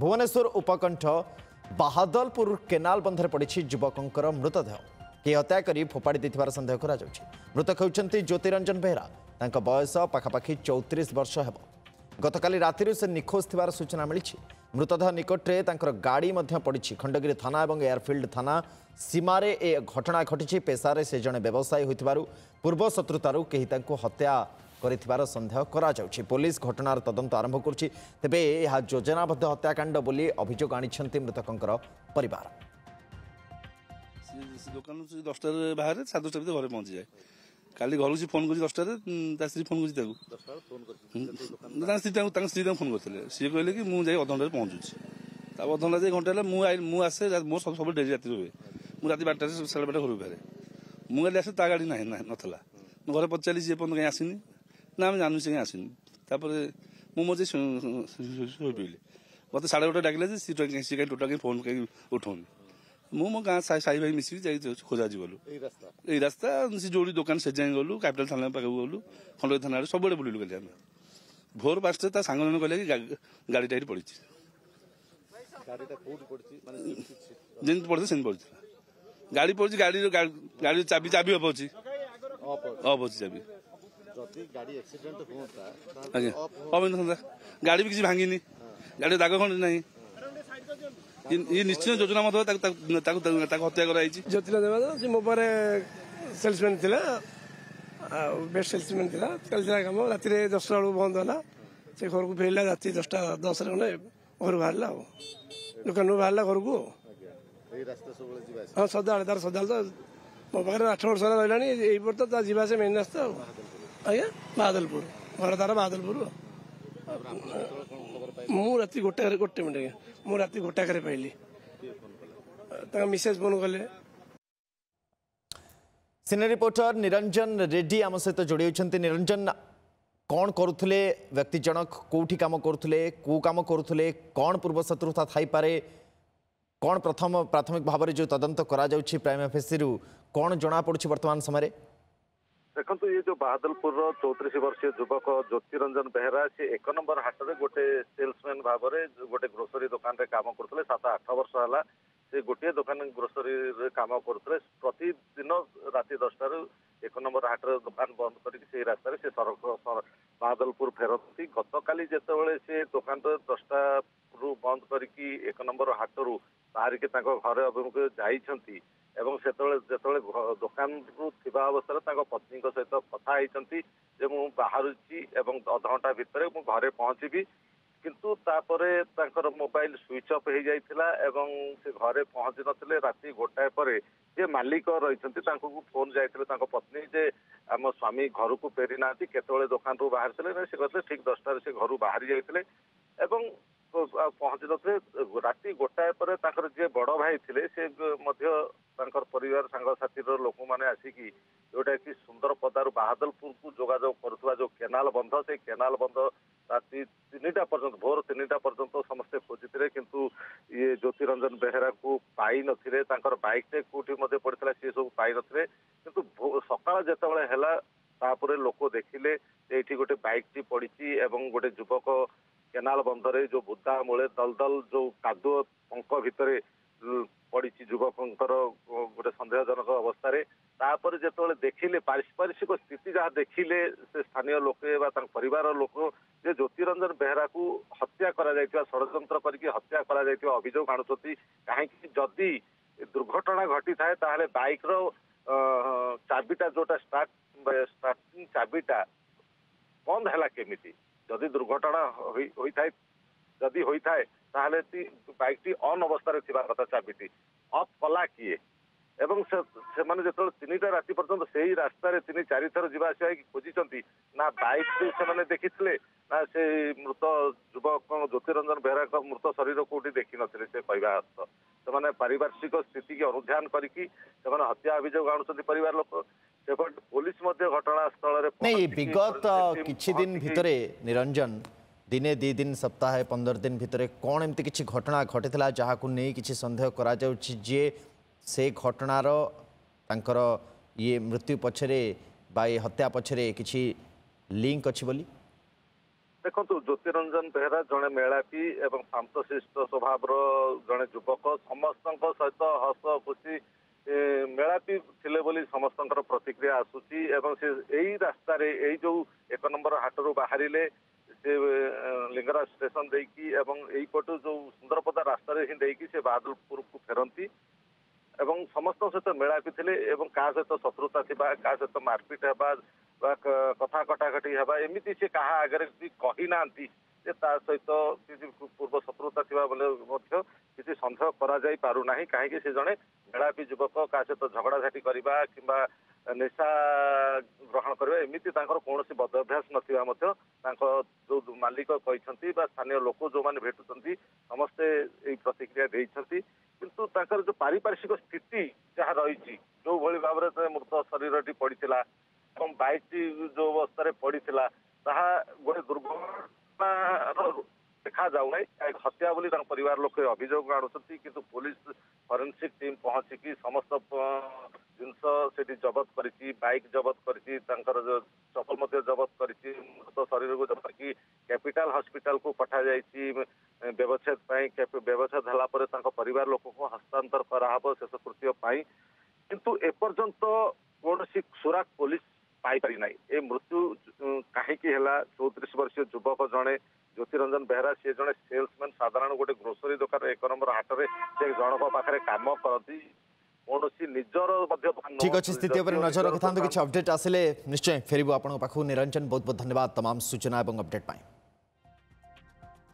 Bhubaneswar उपकंठ बाहादलपुर canal बंधे पड़ी युवकर मृतदेह किए हत्या कर फोपाड़ी देथिबार संदेह करा जाउछि। मृतक होउछन्ति ज्योतिरंजन बेहरा। तांका बयस पाखापाखि 34 वर्ष हेब। गतकाली राति से निखोज थिबार सूचना मिली। मृतदेह निकटरे तांकर गाड़ी मध्य पड़ी। खंडगिरी थाना और एयरफिल्ड थाना सीमारे ए घटना घटी। पेशारे से जड़े व्यवसायी होइथिबारु पूर्व शत्रुतारु केही तांको हत्या करिथिबार संदेह करा जाउछि। पुलिस घटनार तदंत आरंभ करछि। तेबे यह योजनाबद्ध हत्याकांड बोली अभियोग आनिछन्ति मृतकंकर परिवार। दुकान 10टा बाहर 10:30 भितर घरे पहुंची जाए। काली घर से फोन कर 10टा स्त्री फोन कर स्त्री फोन करते सी कहले कि मुझे अधघंटे पहुंचुची अधघंटा घंटे मुझे मो सब डेरी राति हुए मुझे रात 12 साढ़े 12 घर बाहर मुझे आसे ता गाड़ी ना नाला घर पचारि सी कहीं आसनी ना आम जानू सी कहीं आसनी मुझे शोपी मत 1:30 डाकिले सी कहीं टोटा फोन कहीं उठाऊनी मु मो गाँ साई भाई मिसिक खोजा गलु यही रास्ता से जोड़ी दुकान से जाए गलु कैपिटल थाना पाक गलु खंडगिरी थाना सब बुलू कल भोर 5टा सांग जन कहले कि गाड़ी टाइट पड़ी जमी पड़ता से पड़ा गाड़ी पड़ी गाड़ी चाबी चाबी अफ अच्छी अफ अच्छी चाबी आज्ञा अफ गाड़ी भी किसी भांगिनी गाड़ी दाग खंड ना ये निश्चय योजना मत हत्या कराई ज्योतिरंजन मो पर सेल्समैन थिला बेस्ट सेल्समैन थिला चलता कम राति 10टा बेलू बंद है से घर को फेरला राति 10:10 खंडे घर बाहर दुकान बाहर घर को हाँ सदाବେଳେ तार सदाବେଳେ तो मो पाखे 8 वर्ष रहा यही तो जावा से मेन रास्ता आज्ञा बादलपुर घर तार बादलपुर मु राति 1 मिनट मु राति 1 पाइली मिसेज फोन कले। सीनियर रिपोर्टर निरंजन रेड्डी आम सहित जोड़ी होती। निरंजन कौन करुले व्यक्ति जनक कौटी काम करुले कौ काम करुले कौन पूर्व शत्रुता थाई पारे कौन प्रथम प्राथमिक भाव में जो तदंत करा जाउछि प्राइम एफएससी कौन जना पड़ुछि वर्तमान समय देखो ये जो बादलपुर 34 वर्षीय युवक ज्योतिरंजन बेहरा सी 1 नंबर हाट में गोटे सेल्समैन भाव में गोटे ग्रोसरी दुकान रे काम करते 7-8 वर्ष है से गोटे दुकान ग्रोसरी काम करते प्रतिदिन राति 10टार 1 नंबर हाट दुकान बंद करके रास्तार से बादलपुर फेरती। गतकाली जितेबाला से दुकान 10टा रु बंद करके 1 नंबर हाट रु बाहरिक घर अभिमुखे जाइछंती एवं जिते दुकान रुवा अवस्था पत्नी सहित कथा होती बाहरुची अधघंटा भितर घरे पहुंची किंतु तापर मोबाइल स्विच ऑफ हो जाइथिला एवं से घरे पहुंची नथिले राति 1 पर जे मालिक रही फोन जाइथिले पत्नी जे आम स्वामी घर को फेरी ना केतबेले दुकान रु बाहर थे से कहते ठीक 10टार से घर बाहरी जाइथिले एवं पहुंची नथे राति 1 पर जे बड़ भाई थे से परिवार सांगसाथी लोक मैंने आसिकी जोटा कि सुंदर पदार बादलपुर को जोगाजोग करुवा जो केनाल बंध से केनाल बंध राति 3टा पर्यंत भोर 3टा पर्यंत समस्ते खोजी किंतु ये ज्योतिरंजन बेहरा को पाई नथिले बाइक टे कोठी मध्ये पड़ता सी सब पाई नथिले किंतु सकाळ जेतेबेले हैला तापरे लोक देखिले एठी गोटे बाइक टी पड़ी एवं गोटे युवक केनाल बंधरे जो बुद्धा मूले दलदल जो कादुଅ पंक भितर पड़ी युवकर गोटे सन्देहजनक अवस्था जिते देखिले पारिस्परिक स्थिति जहाँ देखिले से स्थानीय लोके परिवार लोक जे ज्योतिरंजन बेहरा को हत्या करा षड्यंत्र करके हत्या करा अभियोग आणुछंती कहीं जदि दुर्घटना घटी थाए ताहले बाइक रो चाबीटा जोटा स्टार्टिंग चाबीटा बंद है केमिति जदि दुर्घटना जदि होता है ताहले बाइक टी ऑन अवस्था कथा चाबीटी ऑफ कला किए एवं से माने जो 3टा राति पर्यंत से ही रास्ता 3-4 थर जावास खोजी ना बाइक से देखी ना से मृत युवक ज्योतिरंजन बेहरा मृत शरीर कौटी देखी नथिले से कहवा अर्थ से पारिपार्श्विक स्थिति की अनुध्यान करके हत्या अभियोग आणुछंती परिवार लोक सेपट पुलिस घटनास्थल नहीं विगत किछि दिन भितरे निरंजन दिने 2 दिन सप्ताह 15 दिन भितर कौन एमती किसी घटना घटी जहाँ को नहीं किसी संदेह करा जाउछि जे से घटनार तांकर ये मृत्यु पछरे बा हत्या पछरे किसी लिंक अछि बोली देखो ज्योतिरंजन बेहरा जड़े मेलापी एवं शांतशिष्ट स्वभाव जड़े युवक समस्त सहित हस खुशी मेलापी थिले बोली समस्त प्रतिक्रिया आसूची एवं से यही रास्ता जो 1 नंबर हाटरू बाहर से लिंगराज स्टेशन देकी एवं यही पटू जो सुंदरपदा रास्ता ही देकी से बादलपुर को फेरती एवं समस्त सहित मेलापी थे एवं क्या सहित शत्रुता थी क्या सहित मारपिट है कथा कटाकटी है एमती से क्या आगे भी कही ना सहित पूर्व शत्रुता थी बोले किसी सन्देह करा कहीं से जड़े मेलापी युवक क्या सहित झगड़ाझाटी करवा कि निशा ग्रहण करवा एमती कौन बदाभ्यास ना जो मालिक कहते स्थानीय लोक जो मैंने भेटुंट समस्ते प्रतिक्रिया देती किंतु जो पारिपार्श्विक स्थिति जहाँ रही जो भली भाव में मृत शरीर पड़ा बाइक जो अवस्था पड़ा गोटे दुर्घटना देखा जाऊना हत्या बोली परिवार लोक अभियोग आणुंट कि पुलिस फरेन्सिक टीम पहुंचिकी समस्त जिनस से जबत करी बाइक जबत करी चपल जबत करी मृत शरीर को जबत की कैपिटल हॉस्पिटल को पठा जाइए व्यवच्छेद व्यवच्छेद है परिवार लोक को हस्तांतर कराहब शेषकृत्य किंतु एपर्यंत कौन सुराग पुलिस पाई पारी ना ए मृत्यु कहीं 34 वर्षीय युवक जड़े ज्योतिरंजन बेहरा सी जड़े सेल्समैन साधारण गोटे ग्रोसरी दुकान 1 नंबर हाटरे से जनक पाखे काम करती कौन निजर ठीक अच्छे स्थिति पर नजर रखता किसी अपडेट आसिले निश्चय फेरबू आपको निरंजन बहुत बहुत धन्यवाद तमाम सूचना और अपडेट पाई।